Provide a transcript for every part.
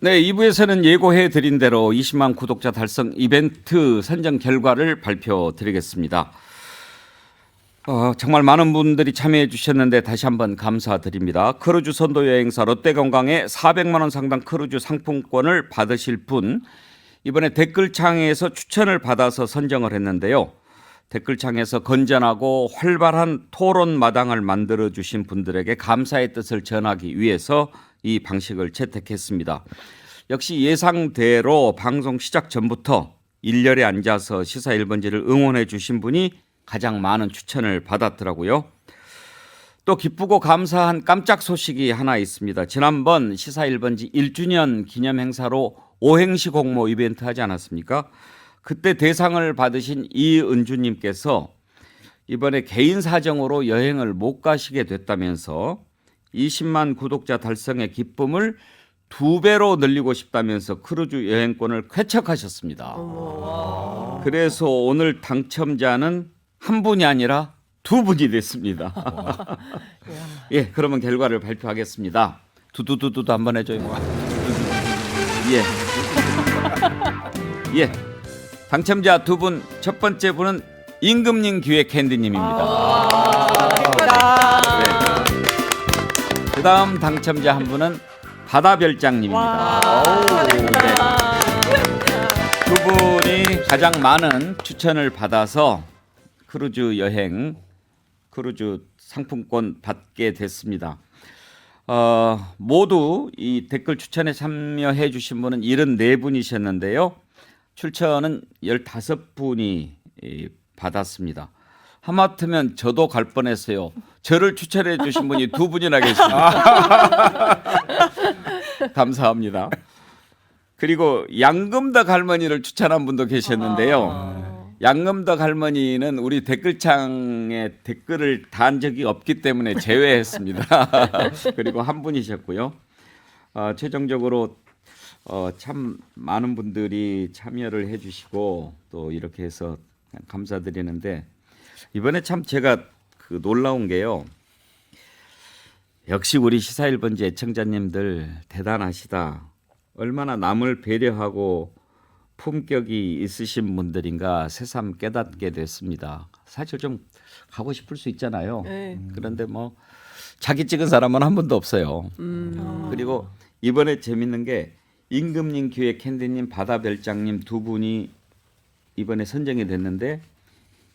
네, 2부에서는 예고해드린 대로 20만 구독자 달성 이벤트 선정 결과를 발표드리겠습니다. 정말 많은 분들이 참여해 주셨는데 다시 한번 감사드립니다. 크루즈 선도 여행사 롯데관광의 400만 원 상당 크루즈 상품권을 받으실 분, 이번에 댓글창에서 추천을 받아서 선정을 했는데요. 댓글창에서 건전하고 활발한 토론 마당을 만들어 주신 분들에게 감사의 뜻을 전하기 위해서 이 방식을 채택했습니다. 역시 예상대로 방송 시작 전부터 일렬에 앉아서 시사 1번지를 응원해 주신 분이 가장 많은 추천을 받았더라고요. 또 기쁘고 감사한 깜짝 소식이 하나 있습니다. 지난번 시사 1번지 1주년 기념 행사로 오행시 공모 이벤트 하지 않았습니까? 그때 대상을 받으신 이은주님께서 이번에 개인 사정으로 여행을 못 가시게 됐다면서 20만 구독자 달성의 기쁨을 2배로 늘리고 싶다면서 크루즈 여행권을 쾌척하셨습니다. 그래서 오늘 당첨자는 한 분이 아니라 2분이 됐습니다. 예, 그러면 결과를 발표하겠습니다. 두두두두 한번 해줘요. 예. 당첨자 2분, 첫 번째 분은 임금님 기획 캔디님입니다. 네. 그다음 당첨자 한 분은 바다별장님입니다. 두 분이 가장 많은 추천을 받아서 크루즈 여행, 크루즈 상품권 받게 됐습니다. 모두 이 댓글 추천에 참여해 주신 분은 74분이셨는데요. 출처는 15분이 받았습니다. 하마터면 저도 갈 뻔했어요. 저를 추천해 주신 분이 2분이나 계십니다. 감사합니다. 그리고 양금덕 할머니를 추천한 분도 계셨는데요. 양금덕 할머니는 우리 댓글창에 댓글을 단 적이 없기 때문에 제외했습니다. 그리고 한 분이셨고요. 최종적으로 참 많은 분들이 참여를 해주시고 또 이렇게 해서 감사드리는데 이번에 참 제가 놀라운 게요. 역시 우리 시사 1번지 애청자님들 대단하시다. 얼마나 남을 배려하고 품격이 있으신 분들인가 새삼 깨닫게 됐습니다. 사실 좀 가고 싶을 수 있잖아요. 그런데 뭐 자기 찍은 사람은 한 분도 없어요. 그리고 이번에 재밌는 게 임금님 기획 캔디님, 바다별장님 2분이 이번에 선정이 됐는데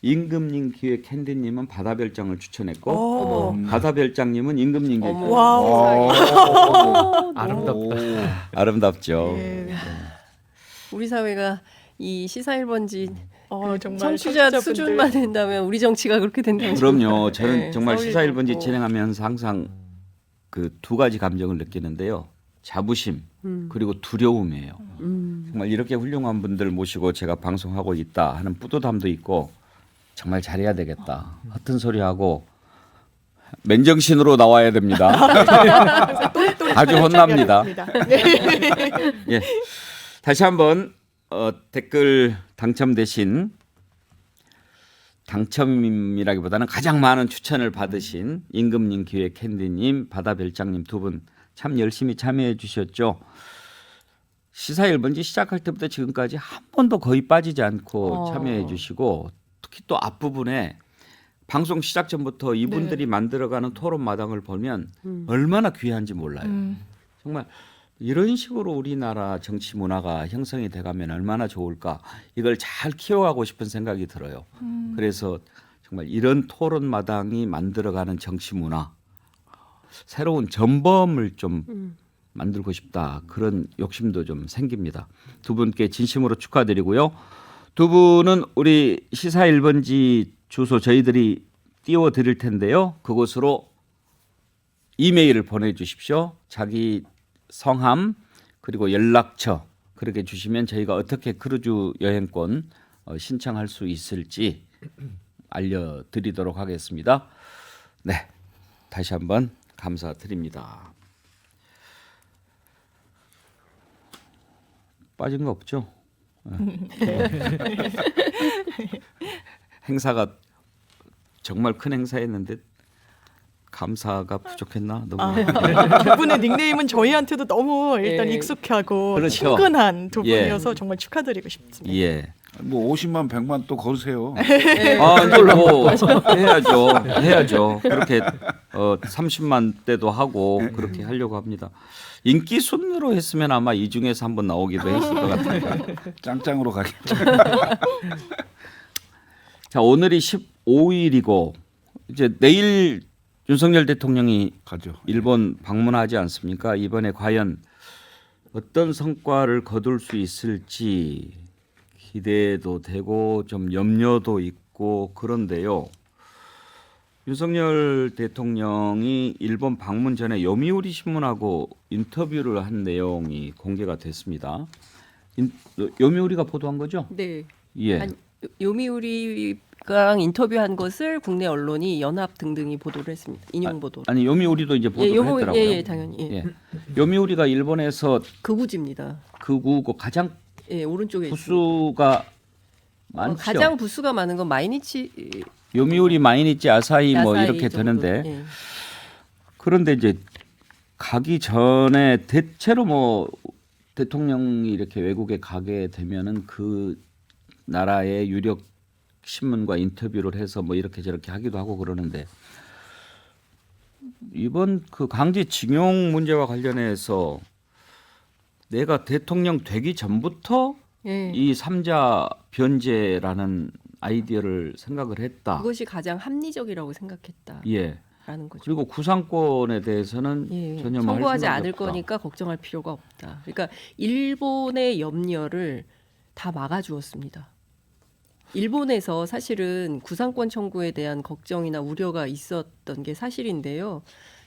임금님 기획 캔디님은 바다별장을 추천했고 바다별장님은 임금님 기획. 아름답다. 아름답죠. 네. 우리 사회가 이 시사 1번지 정말 청취자 청취자분들. 수준만 된다면 우리 정치가 그렇게 된다면 그럼요. 저는 네, 정말 시사 서울이 1번지 좋고. 진행하면서 항상 그 2가지 감정을 느끼는데요. 자부심 그리고 두려움이에요. 정말 이렇게 훌륭한 분들 모시고 제가 방송하고 있다 하는 뿌듯함도 있고 정말 잘해야 되겠다. 허튼 소리하고 맨정신으로 나와야 됩니다. 아주 혼납니다. 예. 다시 한번 댓글 당첨되신 당첨이라기보다는 가장 많은 추천을 받으신 임금님 기획 캔디님, 바다별장님 2분 참 열심히 참여해 주셨죠. 시사 1번지 시작할 때부터 지금까지 한 번도 거의 빠지지 않고 참여해 주시고 특히 또 앞부분에 방송 시작 전부터 이분들이 만들어가는 토론 마당을 보면 얼마나 귀한지 몰라요. 정말 이런 식으로 우리나라 정치 문화가 형성이 돼가면 얼마나 좋을까. 이걸 잘 키워가고 싶은 생각이 들어요. 그래서 정말 이런 토론 마당이 만들어가는 정치 문화, 새로운 전범을 좀 만들고 싶다. 그런 욕심도 좀 생깁니다. 2분께 진심으로 축하드리고요. 2분은 우리 시사 1번지 주소 저희들이 띄워드릴 텐데요. 그곳으로 이메일을 보내주십시오. 자기 성함 그리고 연락처 그렇게 주시면 저희가 어떻게 크루즈 여행권 신청할 수 있을지 알려드리도록 하겠습니다. 네, 다시 한번 감사드립니다. 빠진 거 없죠? 행사가 정말 큰 행사였는데 감사가 부족했나? 너무. 두 분의 닉네임은 저희한테도 너무 일단 예. 익숙하고 그렇죠. 친근한 두 예. 분이어서 정말 축하드리고 싶습니다. 예. 뭐 50만 100만 또 거두세요. 아, 이걸 뭐 해야죠. 그렇게 30만 대도 하고 그렇게 하려고 합니다. 인기 순으로 했으면 아마 이 중에서 한번 나오기도 했을 것 같아요. 짱짱으로 가겠죠. 자, 오늘이 15일이고 이제 내일 윤석열 대통령이 가죠. 일본 방문하지 않습니까? 이번에 과연 어떤 성과를 거둘 수 있을지 기대도 되고 좀 염려도 있고 그런데요. 윤석열 대통령이 일본 방문 전에 요미우리 신문하고 인터뷰를 한 내용이 공개가 됐습니다. 요미우리가 보도한 거죠? 네. 예. 요미우리랑 인터뷰한 것을 국내 언론이 연합 등등이 보도를 했습니다. 인용 보도. 아니 요미우리도 이제 보도를 했더라고요. 예, 당연히. 예. 예. 요미우리가 일본에서 극우지입니다. 극우고 가장 예, 오른쪽에 부수가 많죠. 가장 부수가 많은 건 마이니치 요미우리, 마이니치, 아사히 뭐 야사이 이렇게 정도. 되는데 예. 그런데 이제 가기 전에 대체로 뭐 대통령이 이렇게 외국에 가게 되면은 그 나라의 유력 신문과 인터뷰를 해서 뭐 이렇게 저렇게 하기도 하고 그러는데 이번 그 강제징용 문제와 관련해서 내가 대통령 되기 전부터 예. 이 삼자 변제라는 아이디어를 생각을 했다. 그것이 가장 합리적이라고 생각했다라는 예. 거죠. 그리고 구상권에 대해서는 예, 전혀 뭐할 청구하지 생각이 않을 없다. 거니까 걱정할 필요가 없다. 그러니까 일본의 염려를 다 막아주었습니다. 일본에서 사실은 구상권 청구에 대한 걱정이나 우려가 있었던 게 사실인데요.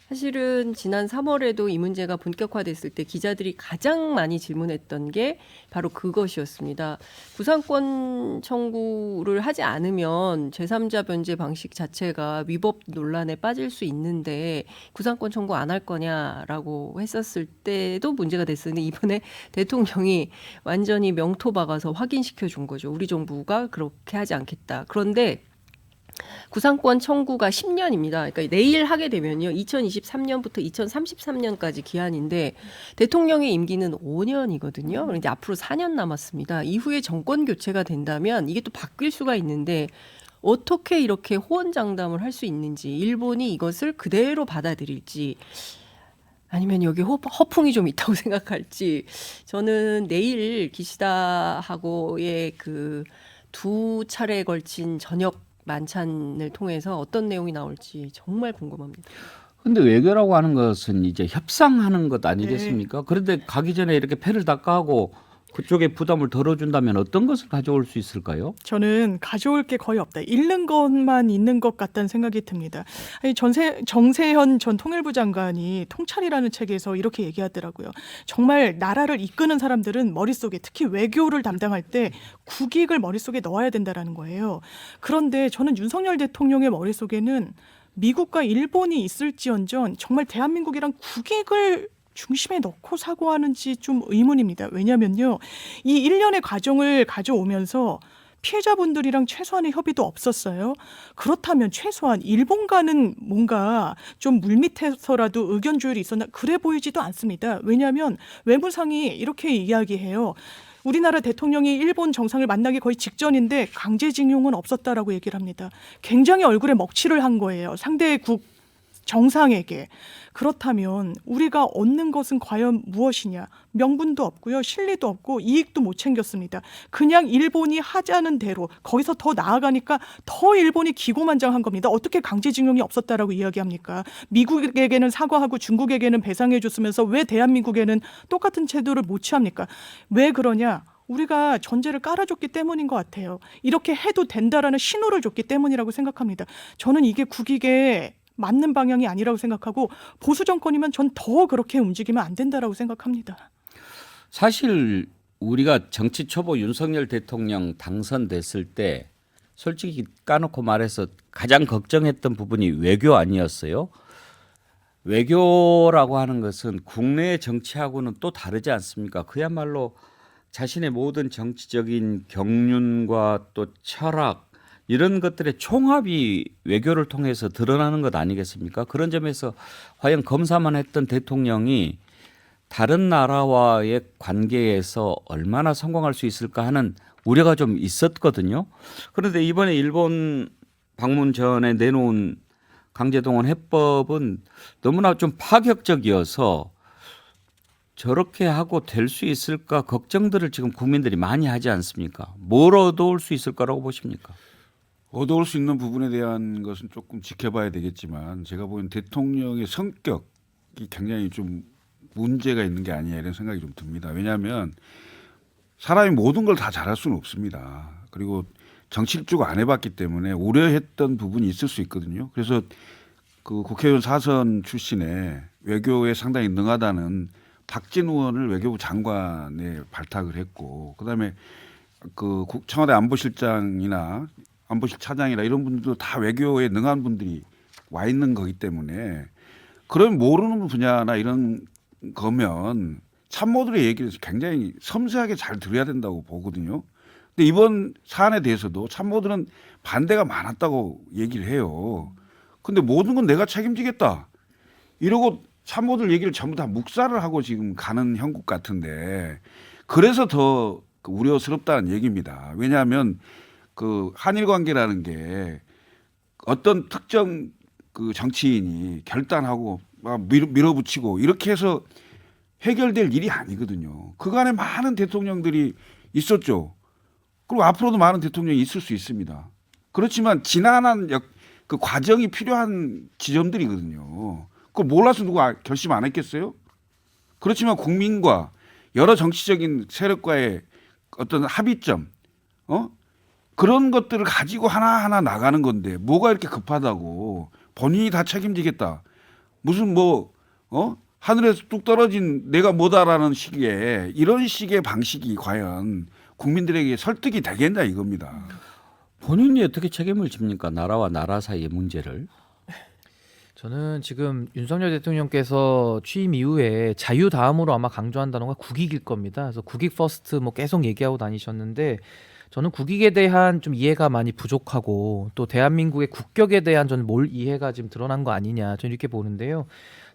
사실은 지난 3월에도 이 문제가 본격화됐을 때 기자들이 가장 많이 질문했던 게 바로 그것이었습니다. 구상권 청구를 하지 않으면 제3자 변제 방식 자체가 위법 논란에 빠질 수 있는데 구상권 청구 안 할 거냐라고 했었을 때도 문제가 됐었는데 이번에 대통령이 완전히 명토 박아서 확인시켜 준 거죠. 우리 정부가 그렇게 하지 않겠다. 그런데 구상권 청구가 10년입니다. 그러니까 내일 하게 되면요. 2023년부터 2033년까지 기한인데 대통령의 임기는 5년이거든요. 그런데 앞으로 4년 남았습니다. 이후에 정권 교체가 된다면 이게 또 바뀔 수가 있는데 어떻게 이렇게 호언장담을 할 수 있는지 일본이 이것을 그대로 받아들일지 아니면 여기 허풍이 좀 있다고 생각할지 저는 내일 기시다하고의 그 두 차례에 걸친 저녁 만찬을 통해서 어떤 내용이 나올지 정말 궁금합니다. 근데 외교라고 하는 것은 이제 협상하는 것 아니겠습니까? 그런데 가기 전에 이렇게 패를 닦아하고 그쪽에 부담을 덜어준다면 어떤 것을 가져올 수 있을까요? 저는 가져올 게 거의 없다. 잃는 것만 있는 것 같다는 생각이 듭니다. 아니, 정세현 전 통일부 장관이 통찰이라는 책에서 이렇게 얘기하더라고요. 정말 나라를 이끄는 사람들은 머릿속에 특히 외교를 담당할 때 국익을 머릿속에 넣어야 된다라는 거예요. 그런데 저는 윤석열 대통령의 머릿속에는 미국과 일본이 있을지언정 정말 대한민국이랑 국익을 중심에 넣고 사고하는지 좀 의문입니다. 왜냐면요. 이 1년의 과정을 가져오면서 피해자분들이랑 최소한의 협의도 없었어요. 그렇다면 최소한 일본과는 뭔가 좀 물밑에서라도 의견 조율이 있었나? 그래 보이지도 않습니다. 왜냐하면 외무상이 이렇게 이야기해요. 우리나라 대통령이 일본 정상을 만나기 거의 직전인데 강제징용은 없었다라고 얘기를 합니다. 굉장히 얼굴에 먹칠을 한 거예요. 상대국 정상에게. 그렇다면 우리가 얻는 것은 과연 무엇이냐? 명분도 없고요. 실리도 없고 이익도 못 챙겼습니다. 그냥 일본이 하자는 대로 거기서 더 나아가니까 더 일본이 기고만장한 겁니다. 어떻게 강제징용이 없었다라고 이야기합니까? 미국에게는 사과하고 중국에게는 배상해 줬으면서 왜 대한민국에는 똑같은 태도를 못 취합니까? 왜 그러냐? 우리가 전제를 깔아줬기 때문인 것 같아요. 이렇게 해도 된다라는 신호를 줬기 때문이라고 생각합니다. 저는 이게 국익에 맞는 방향이 아니라고 생각하고 보수 정권이면 전 더 그렇게 움직이면 안 된다라고 생각합니다. 사실 우리가 정치 초보 윤석열 대통령 당선됐을 때 솔직히 까놓고 말해서 가장 걱정했던 부분이 외교 아니었어요? 외교라고 하는 것은 국내 정치하고는 또 다르지 않습니까? 그야말로 자신의 모든 정치적인 경륜과 또 철학 이런 것들의 총합이 외교를 통해서 드러나는 것 아니겠습니까? 그런 점에서 과연 검사만 했던 대통령이 다른 나라와의 관계에서 얼마나 성공할 수 있을까 하는 우려가 좀 있었거든요. 그런데 이번에 일본 방문 전에 내놓은 강제동원 해법은 너무나 좀 파격적이어서 저렇게 하고 될 수 있을까 걱정들을 지금 국민들이 많이 하지 않습니까? 뭘 얻어올 수 있을 거라고 보십니까? 얻어올 수 있는 부분에 대한 것은 조금 지켜봐야 되겠지만 제가 보기엔 대통령의 성격이 굉장히 좀 문제가 있는 게 아니냐 이런 생각이 좀 듭니다. 왜냐하면 사람이 모든 걸 다 잘할 수는 없습니다. 그리고 정치를 쭉 안 해봤기 때문에 우려했던 부분이 있을 수 있거든요. 그래서 그 국회의원 4선 출신의 외교에 상당히 능하다는 박진 의원을 외교부 장관에 발탁을 했고, 그다음에 그 청와대 안보실장이나 안보실 차장이나 이런 분들도 다 외교에 능한 분들이 와 있는 거기 때문에 그런 모르는 분야나 이런 거면 참모들의 얘기를 굉장히 섬세하게 잘 들어야 된다고 보거든요. 근데 이번 사안에 대해서도 참모들은 반대가 많았다고 얘기를 해요. 근데 모든 건 내가 책임지겠다 이러고 참모들 얘기를 전부 다 묵살을 하고 지금 가는 형국 같은데, 그래서 더 우려스럽다는 얘기입니다. 왜냐하면 그 한일 관계라는 게 어떤 특정 그 정치인이 결단하고 막 밀어붙이고 이렇게 해서 해결될 일이 아니거든요. 그간에 많은 대통령들이 있었죠. 그리고 앞으로도 많은 대통령이 있을 수 있습니다. 그렇지만 지난한 그 과정이 필요한 지점들이거든요. 그걸 몰라서 누가 결심 안 했겠어요? 그렇지만 국민과 여러 정치적인 세력과의 어떤 합의점, 그런 것들을 가지고 하나하나 나가는 건데 뭐가 이렇게 급하다고 본인이 다 책임지겠다. 무슨 하늘에서 뚝 떨어진 내가 뭐다라는 식의 이런 식의 방식이 과연 국민들에게 설득이 되겠냐 이겁니다. 본인이 어떻게 책임을 집니까? 나라와 나라 사이의 문제를. 저는 지금 윤석열 대통령께서 취임 이후에 자유 다음으로 아마 강조한 단어가 국익일 겁니다. 그래서 국익 퍼스트 계속 얘기하고 다니셨는데, 저는 국익에 대한 좀 이해가 많이 부족하고 또 대한민국의 국격에 대한 저는 이해가 지금 드러난 거 아니냐 저는 이렇게 보는데요.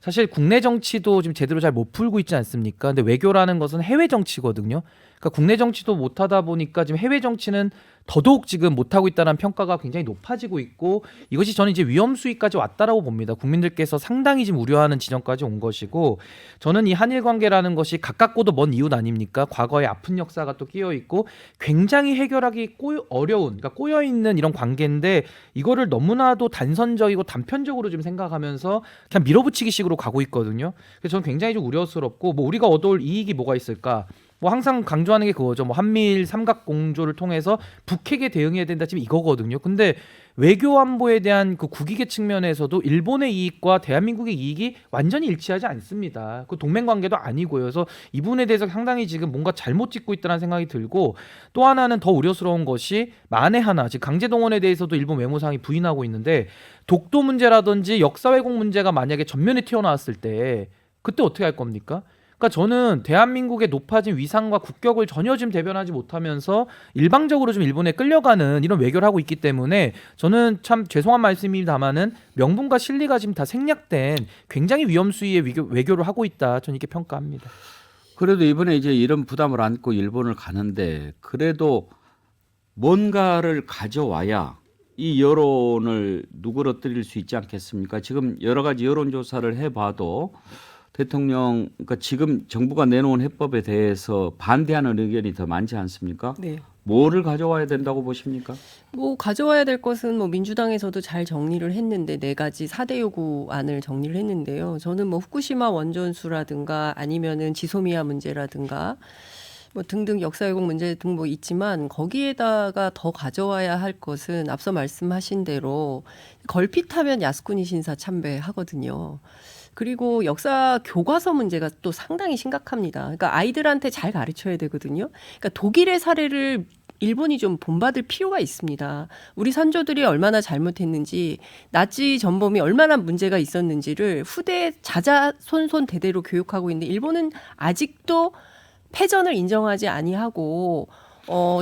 사실 국내 정치도 지금 제대로 잘 못 풀고 있지 않습니까? 근데 외교라는 것은 해외 정치거든요. 그러니까 국내 정치도 못 하다 보니까 지금 해외 정치는 더더욱 지금 못 하고 있다는 평가가 굉장히 높아지고 있고, 이것이 저는 이제 위험 수위까지 왔다라고 봅니다. 국민들께서 상당히 지금 우려하는 지점까지 온 것이고, 저는 이 한일 관계라는 것이 가깝고도 먼 이웃 아닙니까? 과거의 아픈 역사가 또 끼어 있고 굉장히 해결하기 어려운, 그러니까 꼬여 있는 이런 관계인데, 이거를 너무나도 단선적이고 단편적으로 좀 생각하면서 그냥 밀어붙이기 식으로 가고 있거든요. 그래서 저는 굉장히 좀 우려스럽고, 우리가 얻어올 이익이 뭐가 있을까? 항상 강조하는 게 그거죠. 한미일 삼각 공조를 통해서 북핵에 대응해야 된다, 지금 이거거든요. 근데 외교 안보에 대한 그 국익의 측면에서도 일본의 이익과 대한민국의 이익이 완전히 일치하지 않습니다. 그 동맹 관계도 아니고요. 그래서 이 부분에 대해서 상당히 지금 뭔가 잘못 짓고 있다는 생각이 들고, 또 하나는 더 우려스러운 것이 만에 하나 지금 강제동원에 대해서도 일본 외무상이 부인하고 있는데, 독도 문제라든지 역사 왜곡 문제가 만약에 전면에 튀어나왔을 때 그때 어떻게 할 겁니까? 그러니까 저는 대한민국의 높아진 위상과 국격을 전혀 지금 대변하지 못하면서 일방적으로 좀 일본에 끌려가는 이런 외교를 하고 있기 때문에, 저는 참 죄송한 말씀입니다만은 명분과 실리가 지금 다 생략된 굉장히 위험 수위의 외교를 하고 있다, 저는 이렇게 평가합니다. 그래도 이번에 이제 이런 부담을 안고 일본을 가는데, 그래도 뭔가를 가져와야 이 여론을 누그러뜨릴 수 있지 않겠습니까? 지금 여러 가지 여론조사를 해봐도 대통령, 그러니까 지금 정부가 내놓은 해법에 대해서 반대하는 의견이 더 많지 않습니까? 네. 뭐를 가져와야 된다고 보십니까? 가져와야 될 것은 민주당에서도 잘 정리를 했는데 4가지 4대 요구안을 정리를 했는데요. 저는 후쿠시마 원전수라든가 아니면은 지소미아 문제라든가 등등 역사 왜곡 문제 등 있지만, 거기에다가 더 가져와야 할 것은 앞서 말씀하신 대로 걸핏하면 야스쿠니 신사 참배하거든요. 그리고 역사 교과서 문제가 또 상당히 심각합니다. 그러니까 아이들한테 잘 가르쳐야 되거든요. 그러니까 독일의 사례를 일본이 좀 본받을 필요가 있습니다. 우리 선조들이 얼마나 잘못했는지, 나치 전범이 얼마나 문제가 있었는지를 후대 자자손손 대대로 교육하고 있는데, 일본은 아직도 패전을 인정하지 아니하고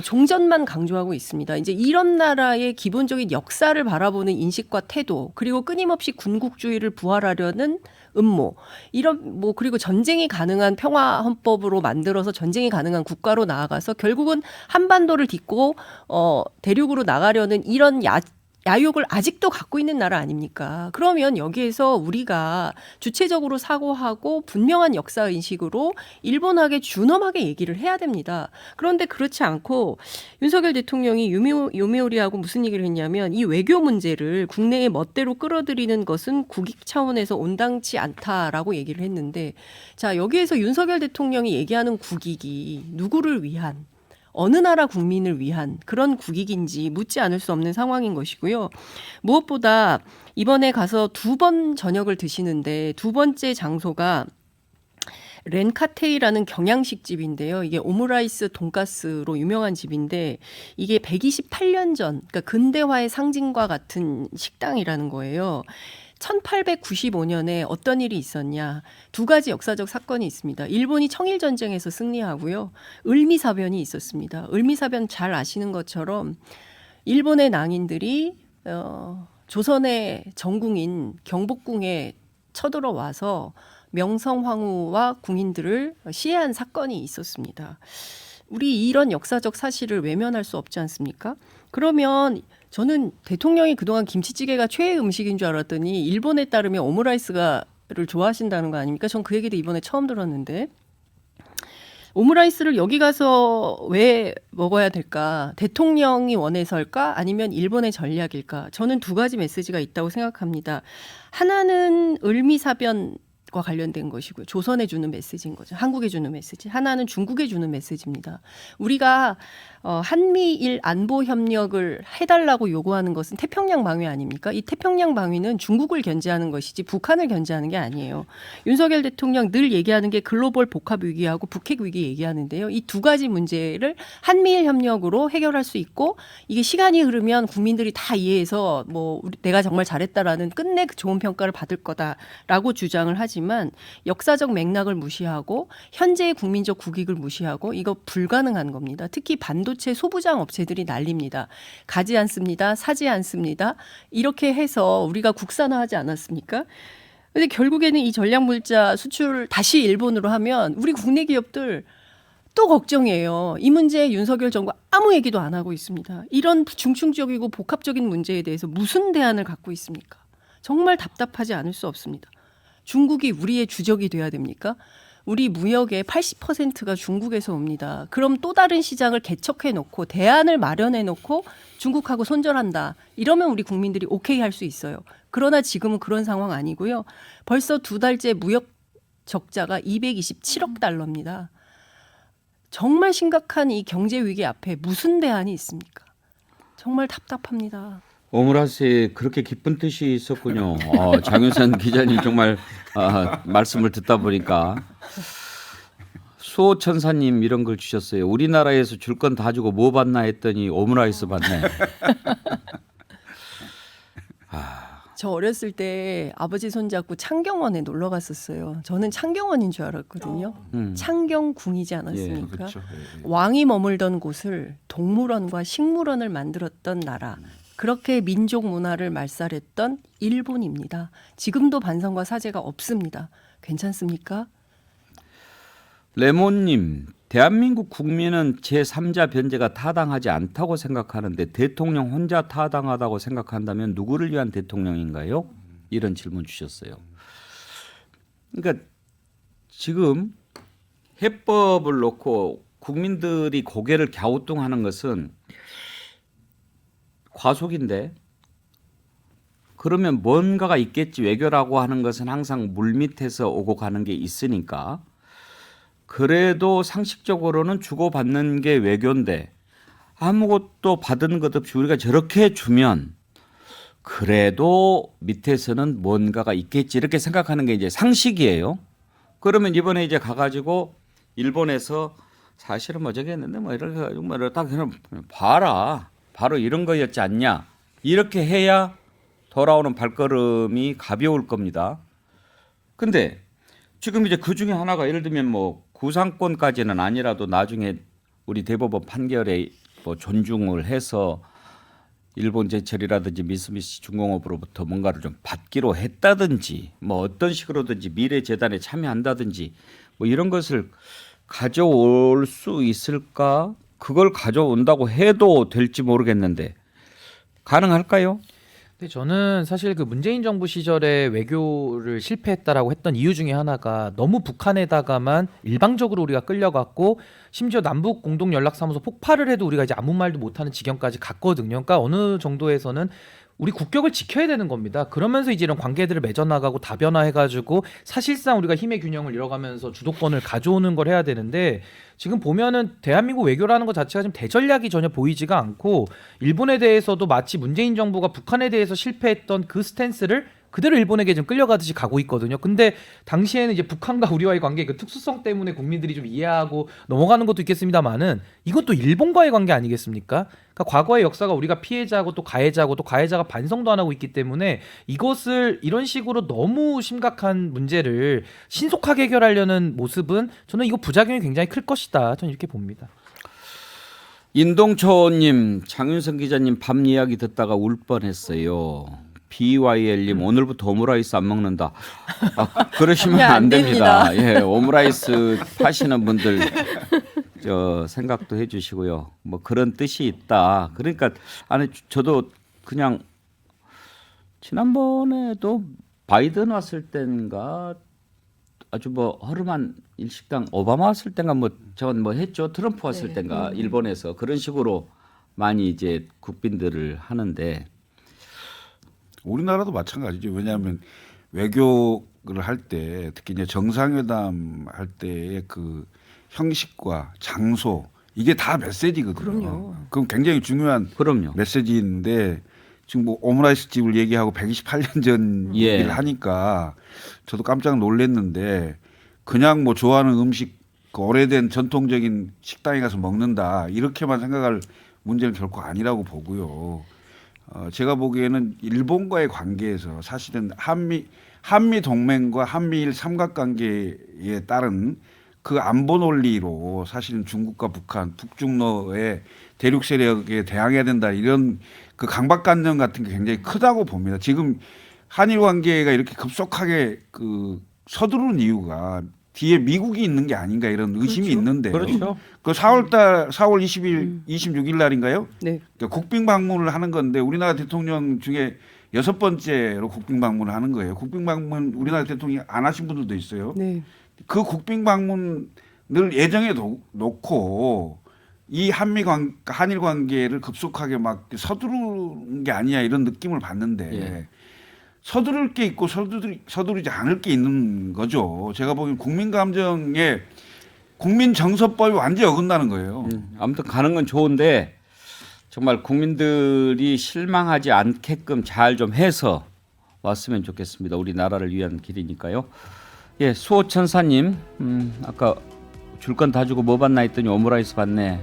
종전만 강조하고 있습니다. 이제 이런 나라의 기본적인 역사를 바라보는 인식과 태도, 그리고 끊임없이 군국주의를 부활하려는 음모, 이런 그리고 전쟁이 가능한 평화 헌법으로 만들어서 전쟁이 가능한 국가로 나아가서 결국은 한반도를 딛고 대륙으로 나가려는 이런 야욕을 아직도 갖고 있는 나라 아닙니까? 그러면 여기에서 우리가 주체적으로 사고하고 분명한 역사 인식으로 일본하게 준엄하게 얘기를 해야 됩니다. 그런데 그렇지 않고 윤석열 대통령이 요미우리하고 무슨 얘기를 했냐면 이 외교 문제를 국내의 멋대로 끌어들이는 것은 국익 차원에서 온당치 않다라고 얘기를 했는데, 자, 여기에서 윤석열 대통령이 얘기하는 국익이 누구를 위한, 어느 나라 국민을 위한 그런 국익인지 묻지 않을 수 없는 상황인 것이고요. 무엇보다 이번에 가서 2번 저녁을 드시는데 두 번째 장소가 렌카테이라는 경양식 집인데요. 이게 오므라이스 돈가스로 유명한 집인데 이게 128년 전, 그러니까 근대화의 상징과 같은 식당이라는 거예요. 1895년에 어떤 일이 있었냐. 2가지 역사적 사건이 있습니다. 일본이 청일전쟁에서 승리하고요. 을미사변이 있었습니다. 을미사변 잘 아시는 것처럼 일본의 낭인들이 조선의 정궁인 경복궁에 쳐들어와서 명성황후와 궁인들을 시해한 사건이 있었습니다. 우리 이런 역사적 사실을 외면할 수 없지 않습니까? 그러면 저는 대통령이 그동안 김치찌개가 최애 음식인 줄 알았더니 일본에 따르면 오므라이스를 좋아하신다는 거 아닙니까? 전 그 얘기도 이번에 처음 들었는데, 오므라이스를 여기 가서 왜 먹어야 될까? 대통령이 원해서일까? 아니면 일본의 전략일까? 저는 2가지 메시지가 있다고 생각합니다. 하나는 을미사변 과 관련된 것이고요. 조선에 주는 메시지인 거죠. 한국에 주는 메시지. 하나는 중국에 주는 메시지입니다. 우리가 한미일 안보 협력을 해달라고 요구하는 것은 태평양 방위 아닙니까? 이 태평양 방위는 중국을 견제하는 것이지 북한을 견제하는 게 아니에요. 윤석열 대통령 늘 얘기하는 게 글로벌 복합 위기하고 북핵 위기 얘기하는데요. 이 2가지 문제를 한미일 협력으로 해결할 수 있고, 이게 시간이 흐르면 국민들이 다 이해해서 내가 정말 잘했다라는 끝내 좋은 평가를 받을 거다라고 주장을 하지만, 역사적 맥락을 무시하고 현재의 국민적 국익을 무시하고 이거 불가능한 겁니다. 특히 반도체 소부장 업체들이 난립니다. 가지 않습니다. 사지 않습니다. 이렇게 해서 우리가 국산화하지 않았습니까? 근데 결국에는 이 전략물자 수출 다시 일본으로 하면 우리 국내 기업들 또 걱정이에요. 이 문제에 윤석열 정부 아무 얘기도 안 하고 있습니다. 이런 중충적이고 복합적인 문제에 대해서 무슨 대안을 갖고 있습니까? 정말 답답하지 않을 수 없습니다. 중국이 우리의 주적이 돼야 됩니까? 우리 무역의 80%가 중국에서 옵니다. 그럼 또 다른 시장을 개척해 놓고 대안을 마련해 놓고 중국하고 손절한다. 이러면 우리 국민들이 오케이 할 수 있어요. 그러나 지금은 그런 상황 아니고요. 벌써 2달째 무역 적자가 227억 달러입니다. 정말 심각한 이 경제 위기 앞에 무슨 대안이 있습니까? 정말 답답합니다. 오므라이스에 그렇게 깊은 뜻이 있었군요. 장윤선 기자님 정말 말씀을 듣다 보니까 수호천사님 이런 걸 주셨어요. 우리나라에서 줄 건 다 주고 뭐 받나 했더니 오므라이스 받네. 저 어렸을 때 아버지 손잡고 창경원에 놀러 갔었어요. 저는 창경원인 줄 알았거든요. 창경궁이지 않았습니까? 예, 그렇죠. 예. 왕이 머물던 곳을 동물원과 식물원을 만들었던 나라. 그렇게 민족 문화를 말살했던 일본입니다. 지금도 반성과 사죄가 없습니다. 괜찮습니까? 레몬님, 대한민국 국민은 제3자 변제가 타당하지 않다고 생각하는데 대통령 혼자 타당하다고 생각한다면 누구를 위한 대통령인가요? 이런 질문 주셨어요. 그러니까 지금 해법을 놓고 국민들이 고개를 갸우뚱하는 것은 과속인데, 그러면 뭔가가 있겠지. 외교라고 하는 것은 항상 물밑에서 오고 가는 게 있으니까. 그래도 상식적으로는 주고받는 게 외교인데 아무것도 받은 것 없이 우리가 저렇게 주면 그래도 밑에서는 뭔가가 있겠지 이렇게 생각하는 게 이제 상식이에요. 그러면 이번에 이제 가가지고 일본에서 사실은 뭐 저기 했는데 뭐 이렇게 해가지고 뭐 딱 그냥 봐라. 바로 이런 거였지 않냐. 이렇게 해야 돌아오는 발걸음이 가벼울 겁니다. 근데 지금 이제 그 중에 하나가 예를 들면 뭐 구상권까지는 아니라도 나중에 우리 대법원 판결에 뭐 존중을 해서 일본 제철이라든지 미쓰비시 중공업으로부터 뭔가를 좀 받기로 했다든지 뭐 어떤 식으로든지 미래재단에 참여한다든지 뭐 이런 것을 가져올 수 있을까? 그걸 가져온다고 해도 될지 모르겠는데 가능할까요? 근데 저는 사실 그 문재인 정부 시절에 외교를 실패했다라고 했던 이유 중에 하나가 너무 북한에다가만 일방적으로 우리가 끌려갔고 심지어 남북 공동 연락사무소 폭발을 해도 우리가 이제 아무 말도 못하는 지경까지 갔거든요. 그러니까 어느 정도에서는 우리 국격을 지켜야 되는 겁니다. 그러면서 이제 이런 관계들을 맺어나가고 다변화해가지고 사실상 우리가 힘의 균형을 잃어가면서 주도권을 가져오는 걸 해야 되는데 지금 보면은 대한민국 외교라는 것 자체가 지금 대전략이 전혀 보이지가 않고 일본에 대해서도 마치 문재인 정부가 북한에 대해서 실패했던 그 스탠스를 그대로 일본에게 좀 끌려가듯이 가고 있거든요. 근데 당시에는 이제 북한과 우리와의 관계 그 특수성 때문에 국민들이 좀 이해하고 넘어가는 것도 있겠습니다만은 이것도 일본과의 관계 아니겠습니까? 그러니까 과거의 역사가 우리가 피해자고 또 가해자고 또 가해자가 반성도 안 하고 있기 때문에 이것을 이런 식으로 너무 심각한 문제를 신속하게 해결하려는 모습은 저는 이거 부작용이 굉장히 클 것이다. 저는 이렇게 봅니다. 인동초님, 장윤성 기자님 밤 이야기 듣다가 울 뻔했어요. BYL님 오늘부터 오므라이스 안 먹는다. 그러시면 야, 안 안 됩니다. 예, 오므라이스 하시는 분들 저 생각도 해주시고요. 뭐 그런 뜻이 있다. 그러니까 아니 저도 그냥 지난번에도 바이든 왔을 땐가 아주 뭐 허름한 일식당 오바마 왔을 땐가 뭐 저건 뭐 했죠. 트럼프 왔을 네. 땐가 일본에서 그런 식으로 많이 이제 국빈들을 하는데. 우리나라도 마찬가지죠. 왜냐하면 외교를 할 때 특히 이제 정상회담 할 때의 그 형식과 장소 이게 다 메시지거든요. 그럼요. 그럼 굉장히 중요한 그럼요. 메시지인데 지금 뭐 오므라이스 집을 얘기하고 128년 전 예. 얘기를 하니까 저도 깜짝 놀랐는데 그냥 뭐 좋아하는 음식 그 오래된 전통적인 식당에 가서 먹는다 이렇게만 생각할 문제는 결코 아니라고 보고요. 제가 보기에는 일본과의 관계에서 사실은 한미 동맹과 한미일 삼각관계에 따른 그 안보 논리로 사실은 중국과 북한, 북중러의 대륙 세력에 대항해야 된다 이런 그 강박관념 같은 게 굉장히 크다고 봅니다. 지금 한일 관계가 이렇게 급속하게 그 서두르는 이유가 뒤에 미국이 있는 게 아닌가 이런 의심이 그렇죠. 있는데 그렇죠. 그 4월 20일 26일 날인가요? 네. 그러니까 국빈 방문을 하는 건데 우리나라 대통령 중에 6번째로 국빈 방문을 하는 거예요. 국빈 방문 우리나라 대통령이 안 하신 분들도 있어요. 네. 그 국빈 방문을 예정해 놓고 이 한일 관계를 급속하게 막 서두르는 게 아니야 이런 느낌을 받는데 예. 서두를 게 있고 서두르지 않을 게 있는 거죠. 제가 보기엔 국민 감정에 국민 정서법이 완전히 어긋나는 거예요. 아무튼 가는 건 좋은데 정말 국민들이 실망하지 않게끔 잘 좀 해서 왔으면 좋겠습니다. 우리나라를 위한 길이니까요. 예, 수호천사님, 아까 줄 건 다 주고 뭐 받나 했더니 오므라이스 받네.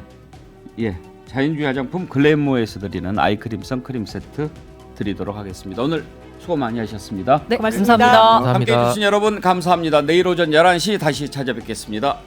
예, 자연주의 화장품 글래모에서 드리는 아이크림 선크림 세트 드리도록 하겠습니다. 오늘 수고 많이 하셨습니다. 네, 고맙습니다. 감사합니다. 감사합니다. 함께해 주신 여러분 감사합니다. 내일 오전 11시 다시 찾아뵙겠습니다.